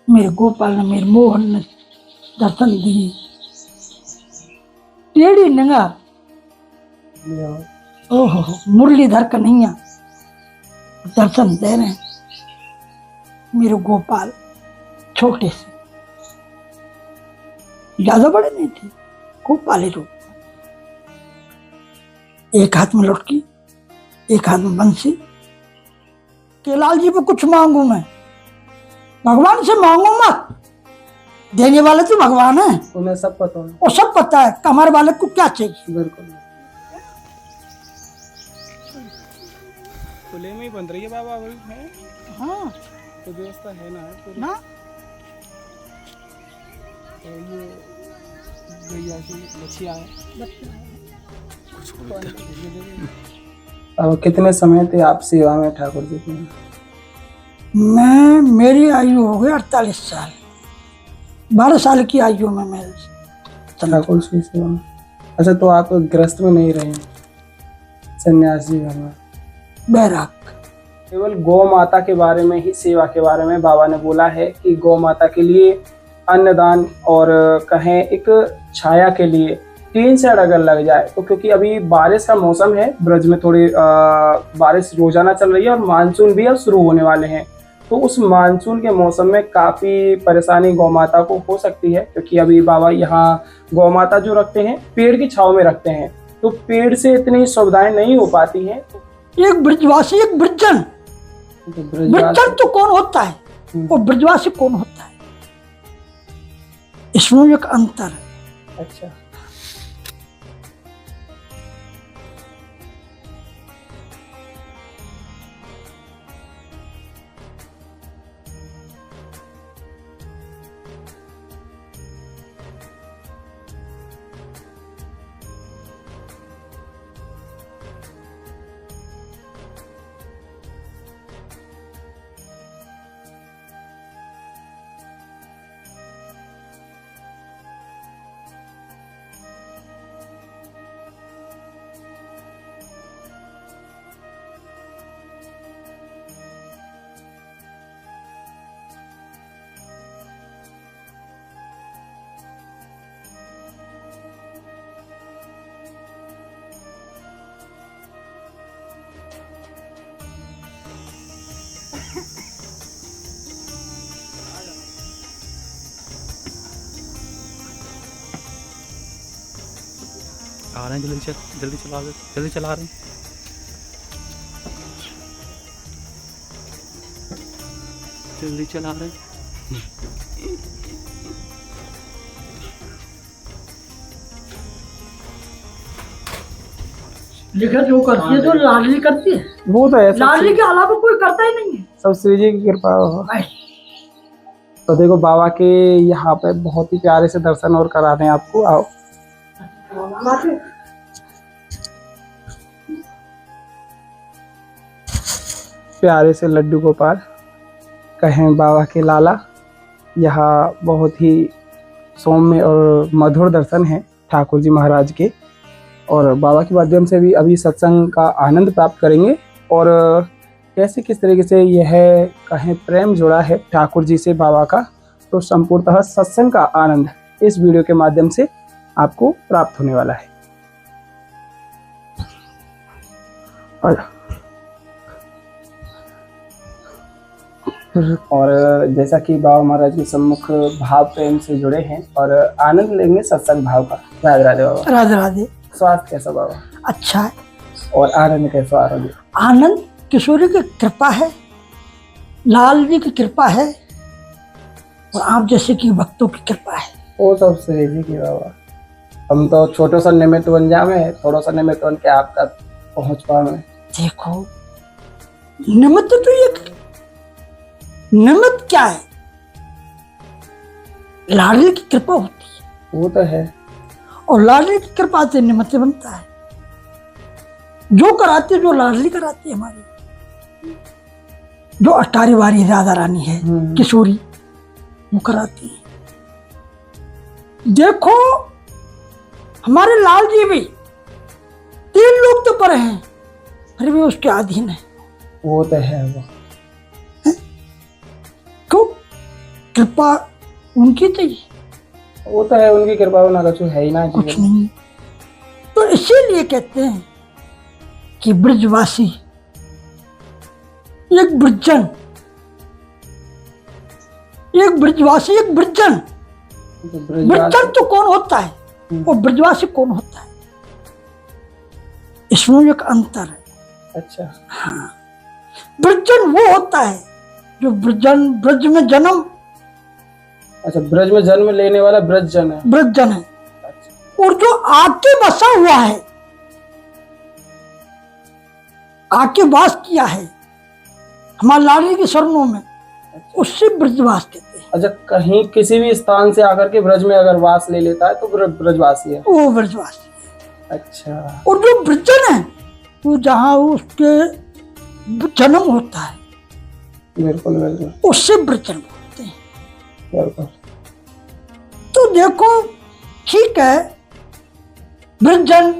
मेरे गोपाल ने, मेरे मोहन ने दर्शन दिए। टेढ़ी नंगा, ओहो मुरलीधर कन्हैया दर्शन दे रहे हैं। मेरे गोपाल छोटे से, ज्यादा बड़े नहीं थे, गोपाल ही रूप। एक हाथ में लुटकी, एक हाथ में बंसी। के लाल जी पे कुछ मांगू मैं, भगवान से मांगू मत, देने वाले तो भगवान है, उन्हें सब पता है। वो सब पता है कमर वाले को क्या चाहिए। बिल्कुल। खुले में ही बन रही है बाबा अभी है। हाँ तो व्यवस्था है ना पूरी। ना तो ये गैया की बच्चियाँ है। अब कितने समय थे आप सेवा में ठाकुर जी की? मेरी आयु हो गई 48 साल। 12 साल की आयु में मैं ठाकुर जी सेवा में। अच्छा, तो आप गृहस्थ में नहीं रहे, सन्यासी घर में? बैराग। केवल गौ माता के बारे में ही, सेवा के बारे में बाबा ने बोला है कि गौ माता के लिए अन्नदान और कहें एक छाया के लिए टीन शेड अगर लग जाए तो, क्योंकि अभी बारिश का मौसम है, ब्रज में थोड़ी बारिश रोजाना चल रही है और मानसून भी अब शुरू होने वाले हैं। तो उस मानसून के मौसम में काफ़ी परेशानी गौ माता को हो सकती है, क्योंकि अभी बाबा यहाँ गौ माता जो रखते हैं पेड़ की छांव में रखते हैं, तो पेड़ से इतनी सुविधाएं नहीं हो पाती हैं। एक ब्रजवासी, एक ब्रजन। ब्रजन तो कौन होता है और ब्रजवासी कौन होता है, इसमें एक अंतर है। अच्छा, आ रहे हैं, जल्दी चला रहे, जल्दी चला रहे हैं। जल्दी चला रहे हैं। लिखा जो करती है, जो लाडली करती है, वो तो है, लाडली के अलावा कोई करता ही नहीं है। सब श्री जी की कृपा हो। तो देखो बाबा के यहाँ पे बहुत ही प्यारे से दर्शन और करा रहे हैं आपको। आओ, प्यारे से लड्डू गोपाल कहें बाबा के लाला, यहाँ बहुत ही सौम्य और मधुर दर्शन है ठाकुर जी महाराज के। और बाबा के माध्यम से भी अभी सत्संग का आनंद प्राप्त करेंगे, और कैसे किस तरीके से यह कहें प्रेम जुड़ा है ठाकुर जी से बाबा का, तो संपूर्णतः सत्संग का आनंद इस वीडियो के माध्यम से आपको प्राप्त होने वाला है। और जैसा कि बाबा महाराज के सम्मुख भाव प्रेम से जुड़े हैं और आनंद लेंगे सत्संग भाव का। राधे राधे बाबा। राधे राधे। स्वास्थ्य कैसा बाबा? अच्छा है। और आनंद कैसा? आरोग्य? आनंद किशोरी की कृपा है, लाल जी की कृपा है, और आप जैसे कि भक्तों की कृपा है। वो सब श्री जी की बाबा। हम तो छोटे सा निमित्त बन जावे, थोड़ा सा निमित्त बन के आप तक पहुंच पावे। देखो निमित्त तो ये, निमित्त क्या है, लाडली की कृपा होती है। वो तो है, और लाडली की कृपा से निमित्त बनता है। जो कराती है, जो लाडली कराती है हमारी, जो अटारी वारी राधा रानी है किशोरी, वो कराती है। देखो हमारे लाल जी भी 3 लोग तो पर हैं, फिर भी उसके अधीन है। वो तो है वो। कृपा उनकी थी, वो तो है, उनकी कृपा होना कछु है ही ना कुछ जीवन में। नहीं। तो इसीलिए कहते हैं कि ब्रजवासी एक ब्रजन, एक ब्रजवासी एक ब्रजन। तो ब्रजवासी ब्रजन तो कौन होता है और ब्रजवासी कौन होता है, इसमें एक अंतर है। अच्छा, ब्रजन वो होता है जो ब्रजन, ब्रज में जन्म, अच्छा, ब्रज में जन्म लेने वाला ब्रजजन है। ब्रजन है। अच्छा, और जो आके बसा हुआ है, आके वास किया है हमारे लाडली की शरणों में, उससे ब्रजवास कहते हैं। अच्छा, कहीं किसी भी स्थान से आकर के ब्रज में अगर वास ले लेता है तो ब्रजवासी है। वो ब्रजवासी है। अच्छा, और जो ब्रजन है वो जहाँ उसके जन्म होता है, बिल्कुल बिल्कुल उससे ब्रजन बोलते हैं। बिल्कुल। तो देखो ठीक है, ब्रजन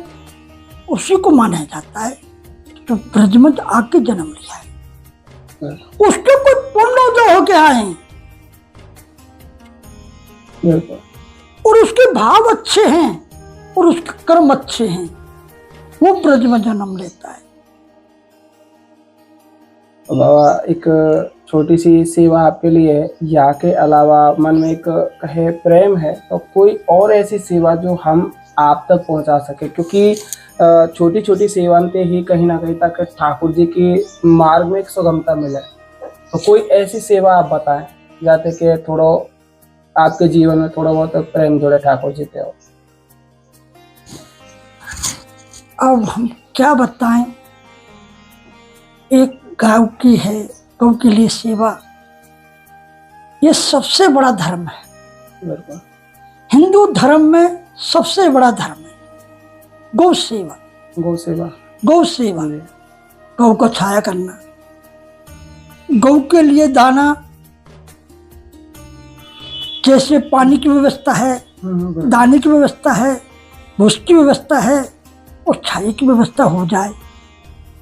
उसी को माना जाता है तो ब्रज में तो आके जन्म लिया है, उसके कोई पुण्य जो होके आए हैं बिल्कुल। और उसके भाव अच्छे हैं और उसके कर्म अच्छे हैं, वो ब्रज में जन्म लेता है। तो बाबा, एक छोटी सी सेवा आपके लिए, या के अलावा मन में एक कहे प्रेम है, तो कोई और ऐसी सेवा जो हम आप तक पहुंचा सके, क्योंकि छोटी छोटी सेवाएं ही कहीं ना कहीं तक ठाकुर जी के मार्ग में एक सुगमता मिले। तो कोई ऐसी सेवा आप बताएं जाते कि थोड़ा आपके जीवन में थोड़ा बहुत प्रेम जुड़े ठाकुर जी पे हो। अब हम क्या बताएं, एक गौ की है, गौ के लिए सेवा, ये सबसे बड़ा धर्म है। बिल्कुल। हिंदू धर्म में सबसे बड़ा धर्म है गौ सेवा। गौ सेवा, गौ सेवा, गौ को छाया करना, गौ के लिए दाना, जैसे पानी की व्यवस्था है, दाने की व्यवस्था है, भूस की व्यवस्था है और छाया की व्यवस्था हो जाए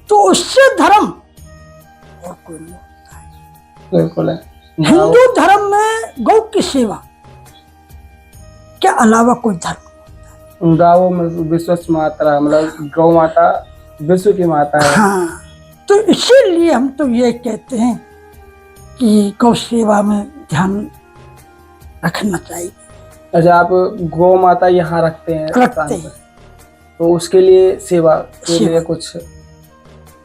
तो उससे धर्म और कोई नहीं होता है। बिल्कुल है। हिंदू धर्म में गौ की सेवा के अलावा कोई धर्म, गाँवों में विश्व माता, मतलब गौ माता विश्व की माता है। हाँ, तो इसीलिए हम तो ये कहते हैं कि गौ सेवा में ध्यान रखना चाहिए। अच्छा, आप गौ माता यहाँ रखते हैं? रखते हैं। तो उसके लिए सेवा के लिए कुछ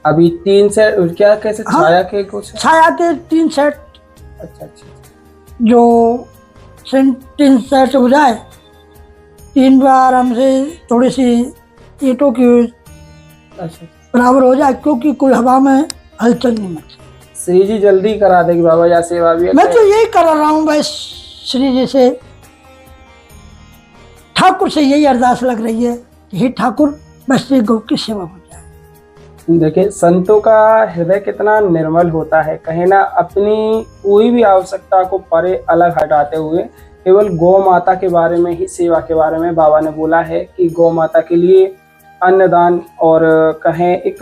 अभी 3 सेट क्या, कैसे हाँ, छाया के कुछ? छाया के 3 सेट, अच्छा अच्छा, जो 3 सेट हो जाए, 3 बार हमसे थोड़ी सी ईंटों की अच्छा। बराबर हो जाए, क्योंकि कोई हवा में हलचल नहीं मचे। श्री जी जल्दी करा देगी बाबा, या सेवा भी है? मैं तो यही कर रहा हूँ बस, श्री जी से, ठाकुर से यही अरदास लग रही है कि हे ठाकुर बस ये गौ की सेवा हो जाए। देखिए, संतों का हृदय कितना निर्मल होता है, कहीं ना अपनी कोई भी आवश्यकता को परे अलग हटाते हुए केवल गौ माता के बारे में ही, सेवा के बारे में बाबा ने बोला है कि गौ माता के लिए अन्नदान और कहें एक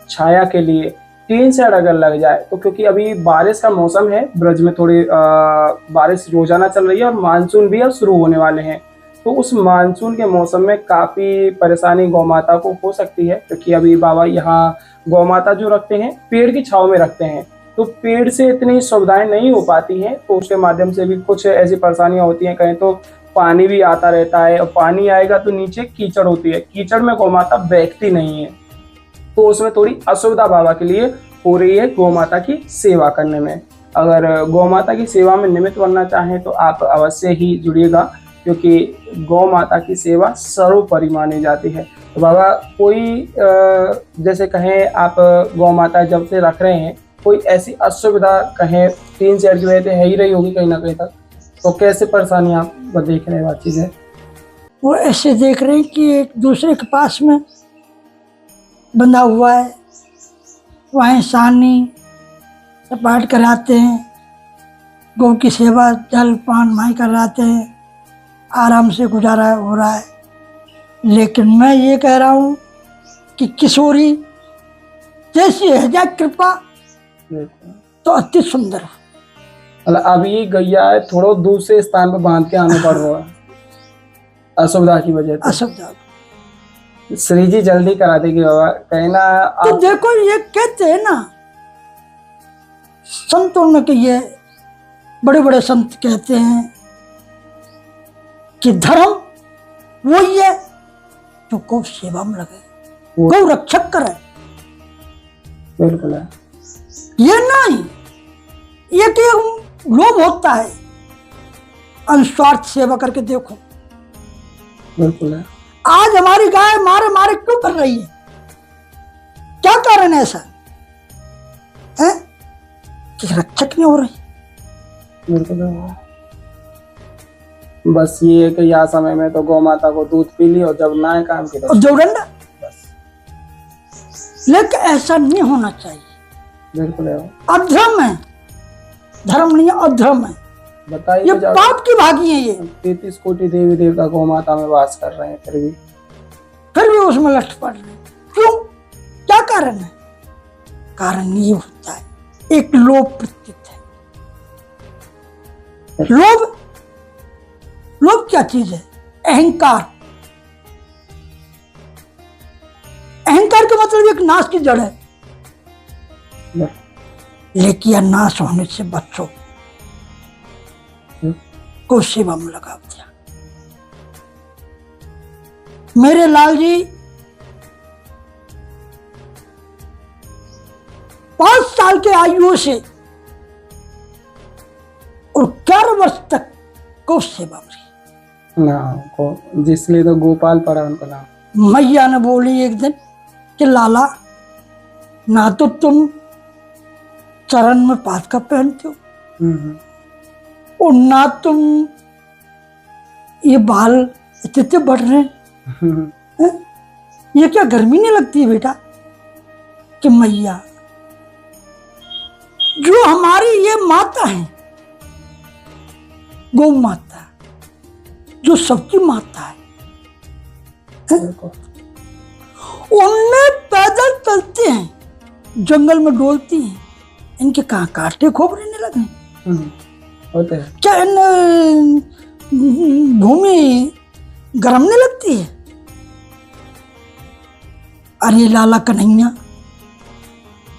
छाया के लिए 3 सेट अगर लग जाए तो, क्योंकि अभी बारिश का मौसम है, ब्रज में थोड़ी बारिश रोजाना चल रही है और मानसून भी अब शुरू होने वाले हैं, तो उस मानसून के मौसम में काफ़ी परेशानी गौ माता को हो सकती है, क्योंकि अभी बाबा यहाँ गौ माता जो रखते हैं पेड़ की छांव में रखते हैं, तो पेड़ से इतनी सुविधाएं नहीं हो पाती हैं, तो उसके माध्यम से भी कुछ ऐसी परेशानियां होती हैं। कहीं तो पानी भी आता रहता है और पानी आएगा तो नीचे कीचड़ होती है, कीचड़ में गौ माता बैठती नहीं है, तो उसमें थोड़ी असुविधा बाबा के लिए हो रही है गौ माता की सेवा करने में। अगर गौ माता की सेवा में निमित्त बनना चाहें तो आप अवश्य ही जुड़िएगा, क्योंकि गौ माता की सेवा सर्वोपरि मानी जाती है। तो बाबा, कोई जैसे कहें आप गौ माता जब से रख रहे हैं, कोई ऐसी असुविधा कहें 3 सेट की वजह से है ही रही होगी कहीं ना कहीं तक, तो कैसे परेशानी आप देख रहे हैं? बात चीज़ है वो ऐसे देख रहे हैं कि एक दूसरे के पास में बंधा हुआ है, वहीं सानी सपाट कराते हैं, गौ की सेवा जल पान माई कराते हैं, आराम से गुजारा हो रहा है। लेकिन मैं ये कह रहा हूँ कि किशोरी जैसी है जाए कृपा तो अति सुंदर, मतलब अभी गैया है थोड़ा दूसरे स्थान पर बांध के आना पड़ रहा है असुविधा की वजह से। असुविधा। श्री जी जल्दी करा देगी बाबा, कहना तो आप देखो ये कहते हैं ना संतों ने कि ये बड़े बड़े संत कहते हैं कि धर्म वही है जो गौ सेवा में लगे, गौ रक्षक करे। बिल्कुल है। ये नहीं ये कि लोभ होता है, अनुस्वार्थ सेवा करके देखो। बिल्कुल है। आज हमारी गाय मारे मारे क्यों कर रही है, क्या कारण है ऐसा है? कि रक्षक नहीं हो रही। बिल्कुल है। बस ये है कि यहाँ समय में तो गौ माता को दूध पी ली और जब ना काम की और जो डंडा, बस। लेकिन ऐसा नहीं होना चाहिए। बिल्कुल है। अधर्म है, धर्म नहीं है, अधर्म है। बताइए ये तो जब पाप की भागी है। ये 33 कोटि देवी देवता गौ माता में वास कर रहे हैं फिर भी उसमें लठ पड़ रहे हैं। क्यों, क्या कारण है? कारण ये होता है, एक लोभ प्रतीत है। लोभ, लोभ क्या चीज है? अहंकार। अहंकार का मतलब एक नाश की जड़ है। लेकिन यह नाश होने से बचो, को सेवा में लगा दिया। मेरे लाल जी 5 साल के आयु से और 11 वर्ष तक गौ सेवा में रही। ना को जिसलिए तो गोपाल पड़ा उनका नाम। मैया ने बोली एक दिन कि लाला ना तो तुम चरण में पादका पहनते हो और ना तुम ये बाल इतने बढ़ रहे हैं, ये क्या गर्मी नहीं लगती है बेटा? कि मैया जो हमारी ये माता है, गौ माता, जो सबकी माता है, उनमें पैदल चलते हैं, जंगल में डोलती हैं, इनके कहाँ कांटे खोपड़े नहीं लगे? होते हैं। क्या इन भूमि गर्म नहीं लगती है? अरे लाला कन्हैया,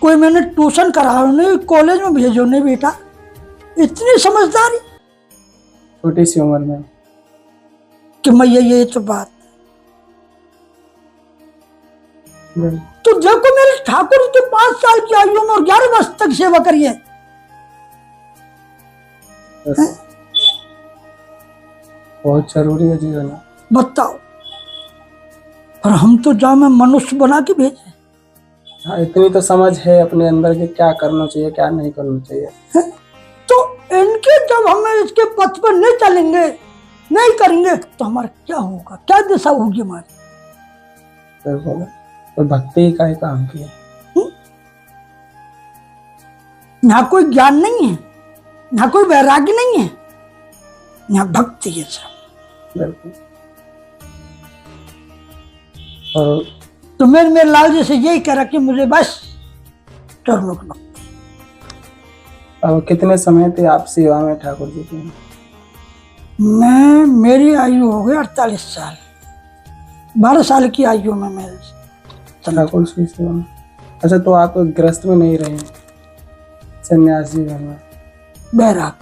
कोई मैंने ट्यूशन कराओ नहीं, कॉलेज में भेजो नहीं बेटा, इतनी समझदारी छोटी सी उम्र में। कि मैया ये तो बात। तो देखो मेरे ठाकुर तो 5 साल की आयु में और 11 वर्ष तक सेवा करिए। बहुत जरूरी है जीवन में। बताओ, और हम तो जा में मनुष्य बना के भेजे। हाँ, इतनी तो समझ है अपने अंदर के क्या करना चाहिए क्या नहीं करना चाहिए। तो इनके जब हम इसके पथ पर नहीं चलेंगे, नहीं करेंगे, तो हमारा क्या होगा, क्या दिशा होगी हमारी? बिल्कुल। तो भक्ति का ही काम किया। यहाँ कोई ज्ञान नहीं है, यहाँ कोई वैराग्य नहीं है, यहाँ भक्ति है सब। बिल्कुल। और तो मेरे लाल जी से यही कह रहा कि मुझे बस चरणों की भक्ति। अब कितने समय थे आप सेवा में ठाकुर जी की? मेरी आयु हो गई 48 साल। 12 साल की आयु में मैं ठाकुर जी सेवा में। अच्छा, तो आप गृहस्थ में नहीं रहे, संन्यास जीवन में? बैराग।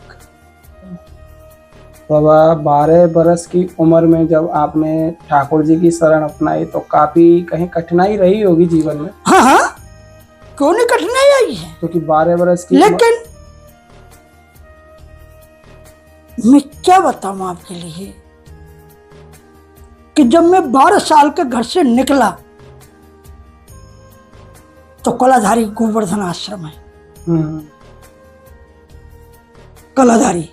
बाबा 12 बरस की उम्र में जब आपने ठाकुर जी की शरण अपनाई तो काफी कहीं कठिनाई रही होगी जीवन में? हाँ हाँ, क्यों नहीं कठिनाई आई है? क्योंकि 12 बरस की लेकिन मैं क्या बताऊं आपके लिए कि जब मैं 12 साल के घर से निकला तो कलाधारी गोवर्धन आश्रम है, कलाधारी,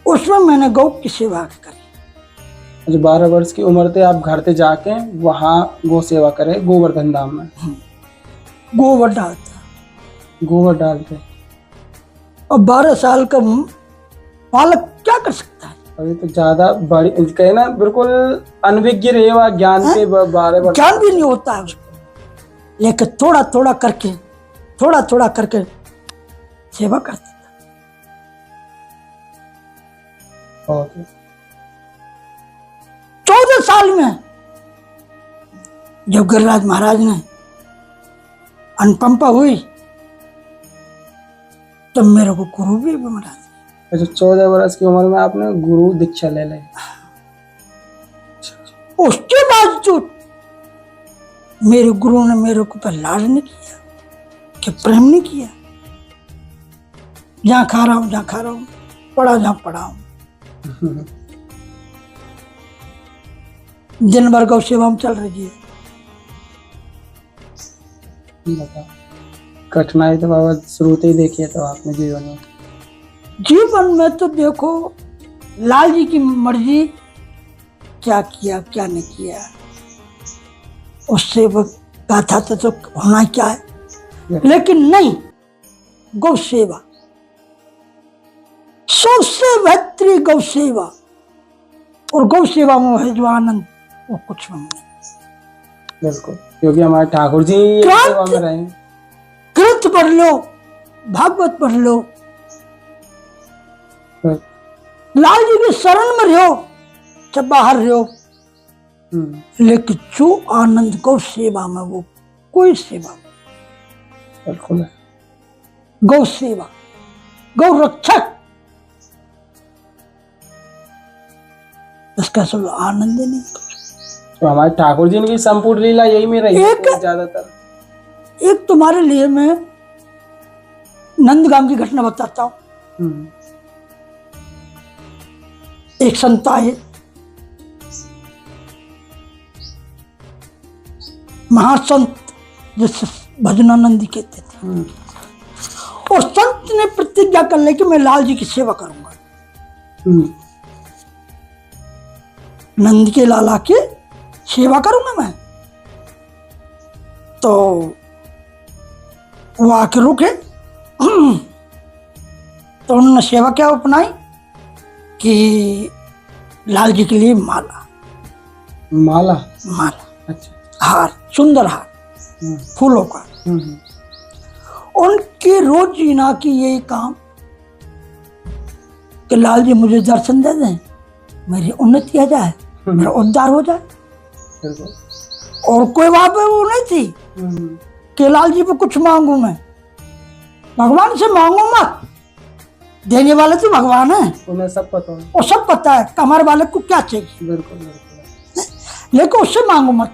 उसमें मैंने गौ की सेवा करी। 12 वर्ष की उम्र थे आप घर से जाके वहाँ गौ सेवा करे गोवर्धन धाम में? गोबर डालता, गोबर डालते। और 12 साल का बालक क्या कर सकता है? अभी तो ज्यादा बड़ी कहे ना, बिल्कुल अनभिज्ञ रहे हुआ ज्ञान के 12 वर्ष। ज्ञान भी नहीं होता है उसको, लेकिन थोड़ा थोड़ा करके सेवा करता था। बहुत 14 साल में जब गिरिराज महाराज ने अनुकंपा हुई तब मेरे को गुरु भी बना दिया। अच्छा, 14 वर्ष की उम्र में आपने गुरु दीक्षा ले ली। उसके बावजूद मेरे गुरु ने मेरे को पर लाड नहीं किया कि प्रेम नहीं किया। जहाँ खा रहा हूँ जहाँ खा रहा हूँ, पढ़ा जहाँ पढ़ा हूँ, दिन भर गौ सेवा में चल रही है। बताओ, कठिनाई तो बाबा शुरू से ही देखी है तो आपने जीवन में। जीवन में तो देखो लाल जी की मर्जी, क्या किया क्या नहीं किया, उससे वो गाथा तो होना क्या है, लेकिन नहीं, गौ सेवा सबसे बेहतरीन गौ सेवा, और गौ सेवा में है जो आनंद वो कुछ नहीं। बिल्कुल, क्योंकि हमारे ठाकुर जी ये सेवा में रहे। ग्रंथ पढ़ लो, भागवत पढ़ लो, लाल जी के शरण में रहो, चाहे बाहर रहो, लेकिन जो आनंद गौ सेवा में वो कोई सेवा में। बिल्कुल है। गौ सेवा, गौ रक्षक, इसका सब आनंद नहीं। तो हमारे ठाकुर जी की संपूर्ण लीला यही में रही है ज्यादातर। एक तुम्हारे लिए मैं नंदगाम की घटना बताता हूँ। एक संत आए, महासंत जिसे भजनानंदी कहते थे, और संत ने प्रतिज्ञा कर ली कि मैं लाल जी की सेवा करूंगा, नंद के लाला की सेवा करूंगा मैं। तो वो आके रुके, तो उन्होंने सेवा क्या अपनाई कि लाल जी के लिए माला माला माला, अच्छा, हार, सुंदर हार फूलों का। उनके रोजीना की यही काम कि लाल जी मुझे दर्शन दे दें, मेरी उन्नति आ जाए, मेरा उद्धार हो जाए। और कोई वहां पे वो नहीं थी कि लाल जी पे कुछ मांगू मैं, भगवान से मांगू मत, देने वाले तो भगवान है, उन्हें सब पता है, वो सब पता है कि हमारे वाले को क्या चाहिए। बिल्कुल बिल्कुल। लेकिन उससे मांगो मत,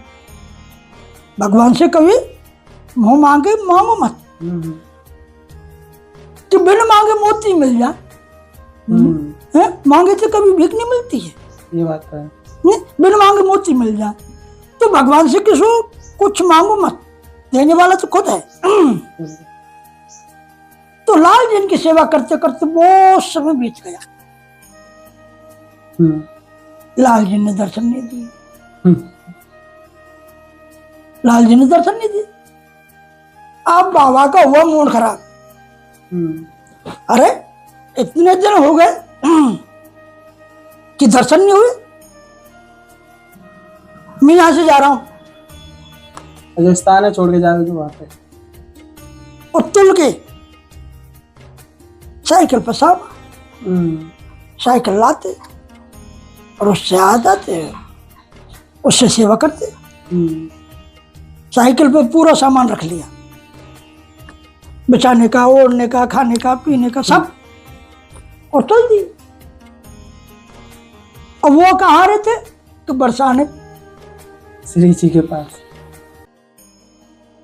भगवान से कभी मुंह मांगे मांगो मत, कि बिन मांगे मोती मिल जाए, मांगे तो कभी भीख नहीं मिलती है, ये बात है। बिन मांगे मोती मिल जाए। तो भगवान से किसी कुछ मांगो मत, देने वाला तो खुद है। तो लाल जी की सेवा करते करते बहुत समय बीत गया, लाल जी ने दर्शन नहीं दिए, लाल जी ने दर्शन नहीं दिए। अब बाबा का हुआ मूड खराब, अरे इतने दिन हो गए कि दर्शन नहीं हुए, मैं यहां से जा रहा हूं। राजस्थान है, छोड़ के जाने की बात है। और तुल के साइकिल पर साहब साइकिल लाते और उससे आ जाते, उससे सेवा करते। साइकिल पे पूरा सामान रख लिया, बिछाने का, ओढ़ने का, खाने का, पीने का, सब, और चल दी। और वो कहाँ रहे थे तो बरसाने श्री जी के पास।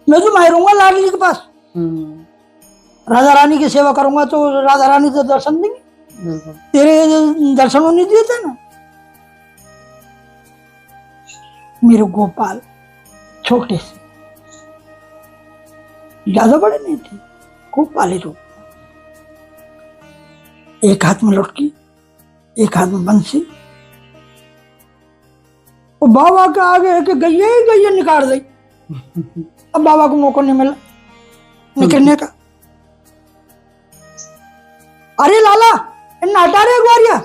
मैं तो मैं रहूंगा लाडली के पास, राधा रानी की सेवा करूंगा तो राधा रानी तो दर्शन देंगी, तेरे दर्शन नहीं दिए थे ना। मेरे गोपाल छोटे से, ज्यादा बड़े नहीं थे, गोपाल रूप, एक हाथ में लुटकी, एक हाथ में बंसी, और बाबा के आगे के गैया ही गैया निकाल दी। अब बाबा को मौका नहीं मिला निकलने का। अरे लाला इन्ना हटा रहे ग्वारिया,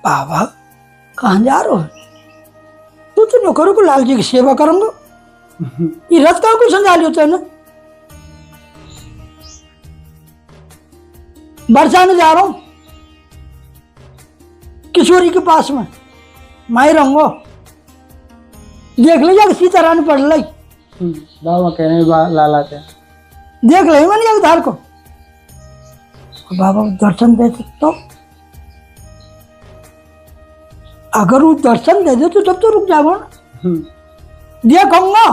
बाबा कहाँ जा रहे हो? तो नौकरों को लाल जी की सेवा करूंगा, ये रथ का कोई संजाली होता है ना। बरसाने जा रहा हूं, किशोरी के पास में माई रहूंगो, देख लीजिए सीता रानी पढ़ ली, बाबा कह रहे हैं लाला थे। देख ली मैंने उधार को, बाबा दर्शन दे तो अगर वो दर्शन दे दे तो तब तो रुक जाओ ना, देखूंगा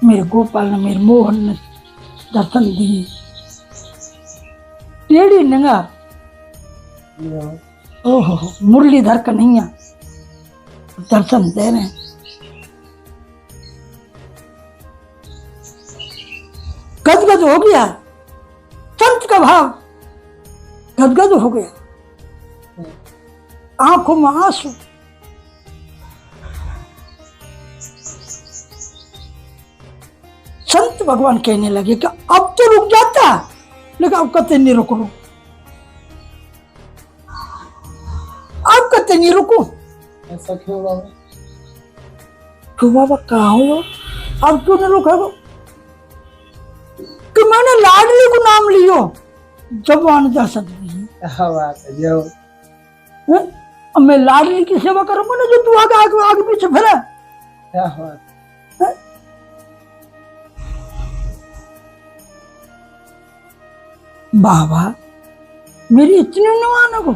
मेरे गोपाल ने मेरे मोहन ने दर्शन दिए, टेढ़ी नंगा ओहो मुरलीधर कन्हैया दर्शन दे रहे हैं। गदगद हो गया, संत का भाव गदगद हो गया, आंखों में आंसू। संत भगवान कहने लगे कि अब तो रुक जाता, लेकिन अब कहते नहीं रुको, अब कहते नहीं रुको। ऐसा क्यों बाबा? तो बाबा कहा हो अब क्यों नहीं रुको? कि मैंने लाडली को नाम लियो जब वहां दर्शन दिए, क्या बात है जो अब मैं लाडली की सेवा करूंगा ना, जो तू आगे आगे आगे पीछे फिरा। क्या बात है? बाबा मेरी इतनी नवाना को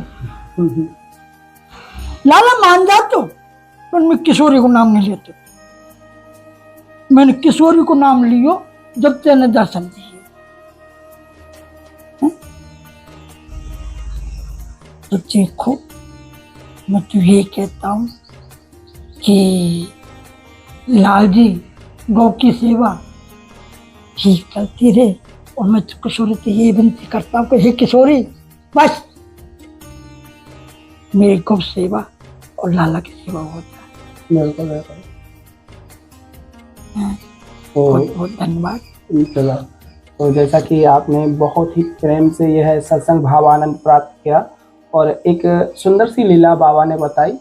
लाला मान जा तो, पर मैं किशोरी को नाम नहीं लेते। मैंने किशोरी को नाम लियो जब तेने दर्शन दिए। तो देखो मैं तुझे कहता हूं कि लाल जी गौ की सेवा ठीक करती रहे, और मैं तो किशोरी से ये विनती करता हूँ कि हे किशोरी बस मेरी गौ सेवा और लाला की सेवा होता है। बिल्कुल बिल्कुल। बहुत बहुत धन्यवाद। चलो, तो जैसा कि आपने बहुत ही प्रेम से यह सत्संग भावानंद प्राप्त किया, और एक सुंदर सी लीला बाबा ने बताई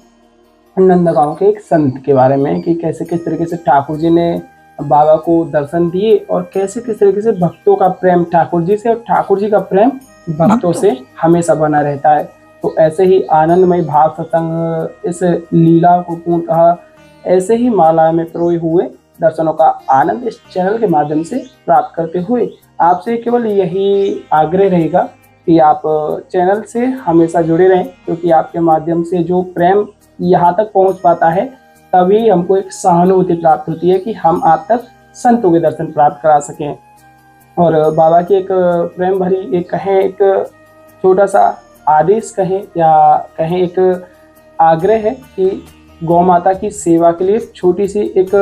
नंदगांव के एक संत के बारे में कि कैसे किस तरीके से ठाकुर जी ने बाबा को दर्शन दिए, और कैसे किस तरीके से भक्तों का प्रेम ठाकुर जी से और ठाकुर जी का प्रेम भक्तों से हमेशा बना रहता है। तो ऐसे ही आनंदमय भाव सत्संग इस लीला को पूर्णतः ऐसे ही माला में पिरोए हुए दर्शनों का आनंद इस चैनल के माध्यम से प्राप्त करते हुए आपसे केवल यही आग्रह रहेगा कि आप चैनल से हमेशा जुड़े रहें, क्योंकि आपके माध्यम से जो प्रेम यहाँ तक पहुँच पाता है तभी हमको एक सहानुभूति प्राप्त होती है कि हम आप तक संतों के दर्शन प्राप्त करा सकें। और बाबा की एक प्रेम भरी एक कहें एक छोटा सा आदेश कहें या कहें एक आग्रह है कि गौ माता की सेवा के लिए छोटी सी एक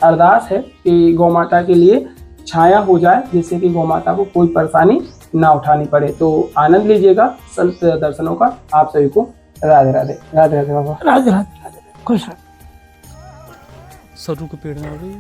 अरदास है कि गौ माता के लिए छाया हो जाए, जिससे कि गौ माता को कोई परेशानी ना उठानी पड़े। तो आनंद लीजिएगा संत दर्शनों का। आप सभी को राधे राधे। राधे राधे बाबा। राधे राधे राधे, खुश रहो। सरु के पेड़ में आ गई।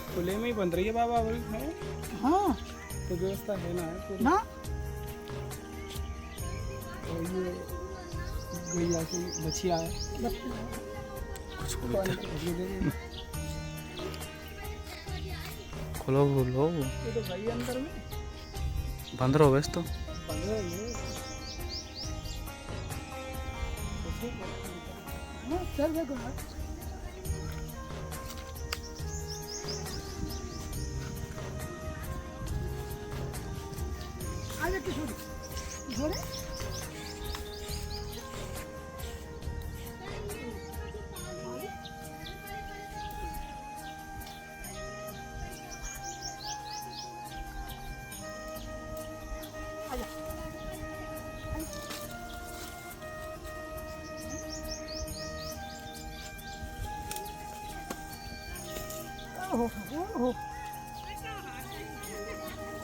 खुले में ही बन रही है बाबा अभी है? हाँ तो व्यवस्था है ना है पूरी। ना और ये गैया की बछिया है। कुछ हो पानी गया। तो भर देंगे। खोलो खोलो, ये तो भाई अंदर में बंद रहो वैसे तो। बंद है ये। हाँ, चल देखो आजा किशोरी घोड़े।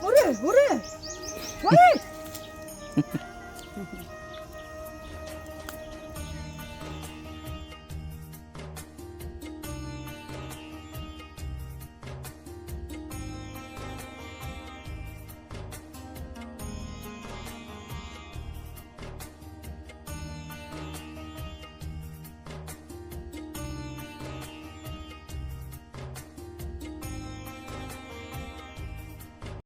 ओरे ओरे ओरे